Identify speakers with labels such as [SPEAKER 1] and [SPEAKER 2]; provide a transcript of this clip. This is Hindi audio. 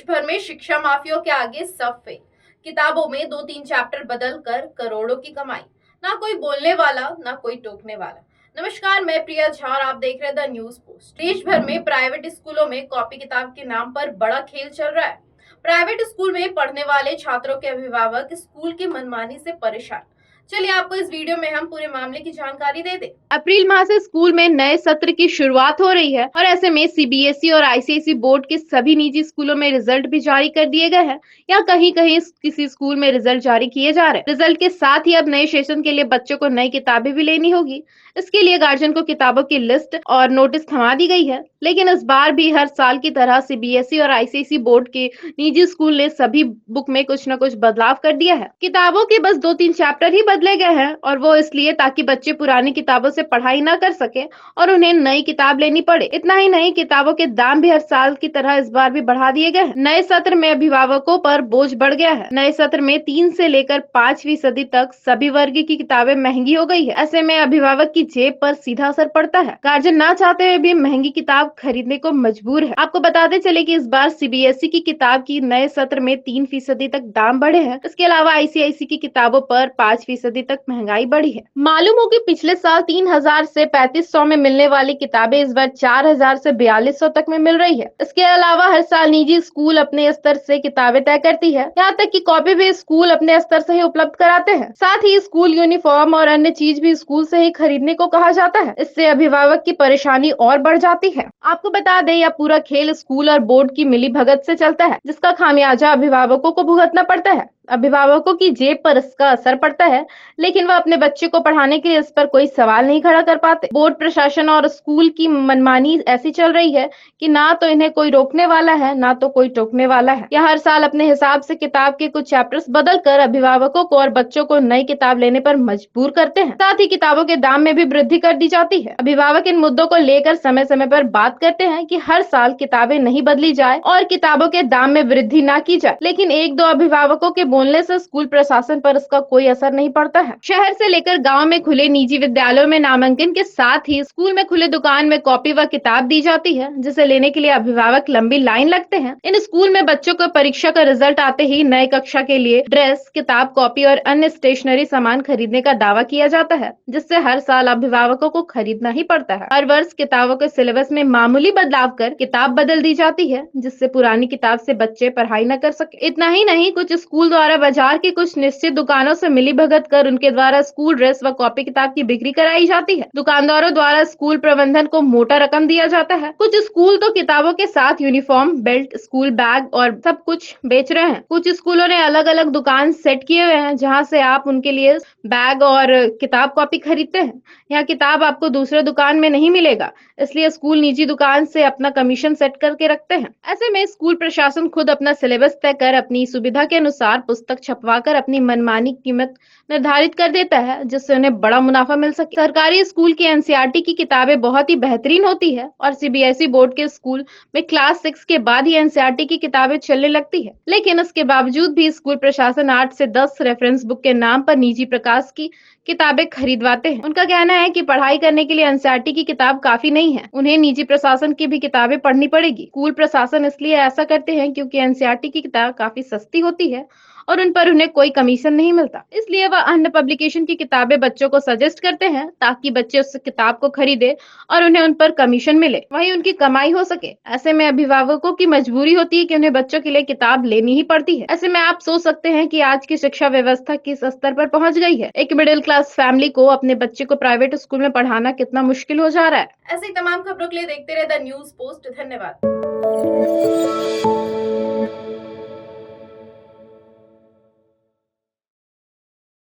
[SPEAKER 1] भर में शिक्षा माफियों के आगे सब फेल। किताबों में 2-3 चैप्टर बदल कर करोड़ों की कमाई। ना कोई बोलने वाला, ना कोई टोकने वाला। नमस्कार, मैं प्रिया झा और आप देख रहे हैं द न्यूज पोस्ट। देश भर में प्राइवेट स्कूलों में कॉपी किताब के नाम पर बड़ा खेल चल रहा है। प्राइवेट स्कूल में पढ़ने वाले छात्रों के अभिभावक स्कूल की मनमानी से परेशान। चलिए आपको इस वीडियो में हम पूरे मामले की जानकारी दे दें।
[SPEAKER 2] अप्रैल माह से स्कूल में नए सत्र की शुरुआत हो रही है और ऐसे में सीबीएसई और आईसीएसई बोर्ड के सभी निजी स्कूलों में रिजल्ट भी जारी कर दिए गए हैं या कहीं कहीं किसी स्कूल में रिजल्ट जारी किए जा रहे हैं। रिजल्ट के साथ ही अब नए सेशन के लिए बच्चों को नई किताबें भी लेनी होगी। इसके लिए गार्जियन को किताबों की लिस्ट और नोटिस थमा दी गई है। लेकिन इस बार भी हर साल की तरह सीबीएसई और आईसीएसई बोर्ड के निजी स्कूल ने सभी बुक में कुछ न कुछ बदलाव कर दिया है। किताबों के बस 2-3 चैप्टर ही बदले गए हैं और वो इसलिए ताकि बच्चे पुरानी किताबों से पढ़ाई न कर सके और उन्हें नई किताब लेनी पड़े। इतना ही नहीं, किताबों के दाम भी हर साल की तरह इस बार भी बढ़ा दिए गए हैं। नए सत्र में अभिभावकों पर बोझ बढ़ गया है। नए सत्र में 3 से लेकर 5% तक सभी वर्ग की किताबें महंगी हो गई है। ऐसे में अभिभावक की जेब पर सीधा असर पड़ता है। गार्जियन ना चाहते हुए भी महंगी किताब खरीदने को मजबूर है। आपको बताते चले कि इस बार सीबीएसई की किताब की नए सत्र में 3% तक दाम बढ़े हैं। इसके अलावा आईसीआईसी की किताबों पर 5% तक महंगाई बढ़ी है। मालूम हो कि पिछले साल 3000 से 3500 में मिलने वाली किताबें इस बार 4000 से 4200 तक में मिल रही है। इसके अलावा हर साल निजी स्कूल अपने स्तर से किताबें तय करती है। यहाँ तक कि कॉपी भी स्कूल अपने स्तर से ही उपलब्ध कराते हैं। साथ ही स्कूल यूनिफॉर्म और अन्य चीज भी स्कूल से ही खरीदने को कहा जाता है। इससे अभिभावक की परेशानी और बढ़ जाती है। आपको बता दें, यह पूरा खेल स्कूल और बोर्ड की मिलीभगत से चलता है, जिसका खामियाजा अभिभावकों को भुगतना पड़ता है। अभिभावकों की जेब पर इसका असर पड़ता है, लेकिन वह अपने बच्चे को पढ़ाने के लिए इस पर कोई सवाल नहीं खड़ा कर पाते। बोर्ड प्रशासन और स्कूल की मनमानी ऐसी चल रही है कि ना तो इन्हें कोई रोकने वाला है, ना तो कोई टोकने वाला है। यह हर साल अपने हिसाब से किताब के कुछ चैप्टर्स बदल कर अभिभावकों को और बच्चों को नई किताब लेने पर मजबूर करते हैं। साथ ही किताबों के दाम में भी वृद्धि कर दी जाती है। अभिभावक इन मुद्दों को लेकर समय समय पर बात करते हैं कि हर साल किताबें नहीं बदली जाए और किताबों के दाम में वृद्धि ना की जाए, लेकिन 1-2 अभिभावकों के बोलने से स्कूल प्रशासन पर इसका कोई असर नहीं पड़ता है। शहर से लेकर गांव में खुले निजी विद्यालयों में नामांकन के साथ ही स्कूल में खुले दुकान में कॉपी व किताब दी जाती है, जिसे लेने के लिए अभिभावक लंबी लाइन लगते हैं। इन स्कूल में बच्चों को परीक्षा का रिजल्ट आते ही नए कक्षा के लिए ड्रेस, किताब, कॉपी और अन्य स्टेशनरी सामान खरीदने का दावा किया जाता है, जिससे हर साल अभिभावकों को खरीदना ही पड़ता है। हर वर्ष किताबों के सिलेबस में मामूली बदलाव कर किताब बदल दी जाती है, जिससे पुरानी किताब से बच्चे पढ़ाई न कर सके। इतना ही नहीं, कुछ स्कूल द्वारा बाजार की कुछ निश्चित दुकानों से मिलीभगत कर उनके द्वारा स्कूल ड्रेस व कॉपी किताब की बिक्री कराई जाती है। दुकानदारों द्वारा स्कूल प्रबंधन को मोटा रकम दिया जाता है। कुछ स्कूल तो किताबों के साथ यूनिफॉर्म, बेल्ट, स्कूल बैग और सब कुछ बेच रहे हैं। कुछ स्कूलों ने अलग अलग दुकान सेट किए हुए हैं, जहाँ से आप उनके लिए बैग और किताब कॉपी खरीदते हैं। यहाँ किताब आपको दूसरे दुकान में नहीं मिलेगा, इसलिए स्कूल निजी दुकान से अपना कमीशन सेट करके रखते हैं। ऐसे में स्कूल प्रशासन खुद अपना सिलेबस तय कर अपनी सुविधा के अनुसार पुस्तक छपवाकर अपनी मनमानी कीमत निर्धारित कर देता है, जिससे उन्हें बड़ा मुनाफा मिल सके। सरकारी स्कूल की एनसीईआरटी की किताबें बहुत ही बेहतरीन होती है और सीबीएसई बोर्ड के स्कूल में क्लास 6 के बाद ही एनसीईआरटी की किताबें चलने लगती है। लेकिन इसके बावजूद भी स्कूल प्रशासन 8 से 10 रेफरेंस बुक के नाम पर निजी प्रकाश की किताबें खरीदवाते हैं। उनका कहना है कि पढ़ाई करने के लिए एनसीईआरटी की किताब काफी नहीं है, उन्हें निजी प्रशासन की भी किताबें पढ़नी पड़ेगी। स्कूल प्रशासन इसलिए ऐसा करते हैं क्योंकि एनसीईआरटी की किताब काफी सस्ती होती है और उन पर उन्हें कोई कमीशन नहीं मिलता, इसलिए वह अन्य पब्लिकेशन की किताबें बच्चों को सजेस्ट करते हैं ताकि बच्चे उस किताब को खरीदे और उन्हें उन पर कमीशन मिले, वहीं उनकी कमाई हो सके। ऐसे में अभिभावकों की मजबूरी होती है कि उन्हें बच्चों के लिए किताब लेनी ही पड़ती है। ऐसे में आप सोच सकते हैं कि आज की शिक्षा व्यवस्था किस स्तर पर पहुंच गई है। एक मिडिल क्लास फैमिली को अपने बच्चे को प्राइवेट स्कूल में पढ़ाना कितना मुश्किल हो जा रहा है।
[SPEAKER 1] ऐसी तमाम खबरों के लिए देखते रहे द न्यूज पोस्ट। धन्यवाद।